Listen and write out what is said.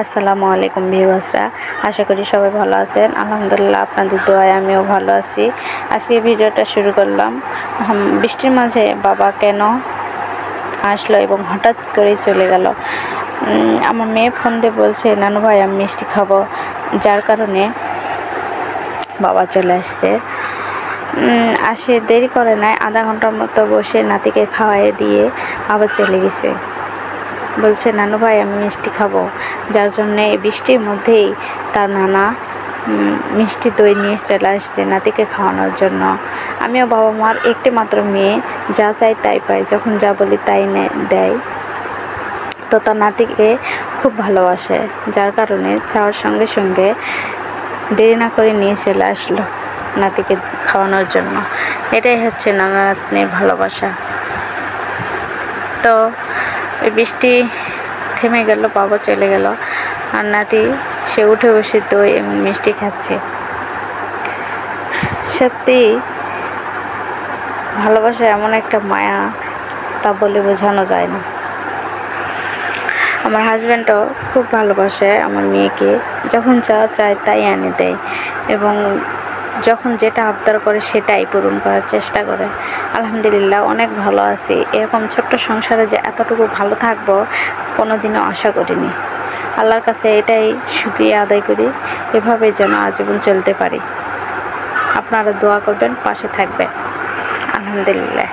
আসসালামু আলাইকুম ভিউয়ার্সরা, আশা করি সবাই ভালো আছেন। আলহামদুলিল্লাহ আপনাদের দোয়ায় আমিও ভালো আছি। আজকে ভিডিওটা শুরু করলাম। বৃষ্টির মাঝে বাবা কেন আসলো এবং হঠাৎ করে চলে গেল। আমার মেয়ে ফোন দিয়ে বলছে, নানু ভাই আমি মিষ্টি খাবো, যার কারণে বাবা চলে আসছে। আসে দেরি করে নাই, আধা ঘন্টার মতো বসে নাতিকে খাওয়াই দিয়ে আবার চলে গেছে। বলছে নানু ভাই আমি মিষ্টি খাবো, যার জন্যে এই বৃষ্টির মধ্যেই তার নানা মিষ্টি দই নিয়ে চলে আসছে নাতিকে খাওয়ানোর জন্য। আমিও বাবা মার একটি মাত্র মেয়ে, যা চাই তাই পাই, যখন যা বলি তাই দেয়। তো তার নাতিকে খুব ভালোবাসে, যার কারণে চাওয়ার সঙ্গে সঙ্গে দেরি না করে নিয়ে চলে আসলো নাতিকে খাওয়ানোর জন্য। এটাই হচ্ছে নানা নাতনির ভালোবাসা। তো ওই বৃষ্টি থেমে গেল, বাবা চলে গেল, আর নাতি সে উঠে বসে দই এবং মিষ্টি খাচ্ছে। সত্যি ভালোবাসা এমন একটা মায়া, তা বলে বোঝানো যায় না। আমার হাজব্যান্ডও খুব ভালোবাসে আমার মেয়েকে, যখন যা চায় তাই এনে দেয় এবং যখন যেটা আবদার করে সেটাই পূরণ করার চেষ্টা করে। আলহামদুলিল্লাহ অনেক ভালো আছি। এরকম ছোট্ট সংসারে যে এতটুকু ভালো থাকবো কোনোদিনও আশা করিনি। আল্লাহর কাছে এটাই শুকরিয়া আদায় করি, এভাবে যেন আজীবন চলতে পারি। আপনারা দোয়া করবেন, পাশে থাকবেন। আলহামদুলিল্লাহ।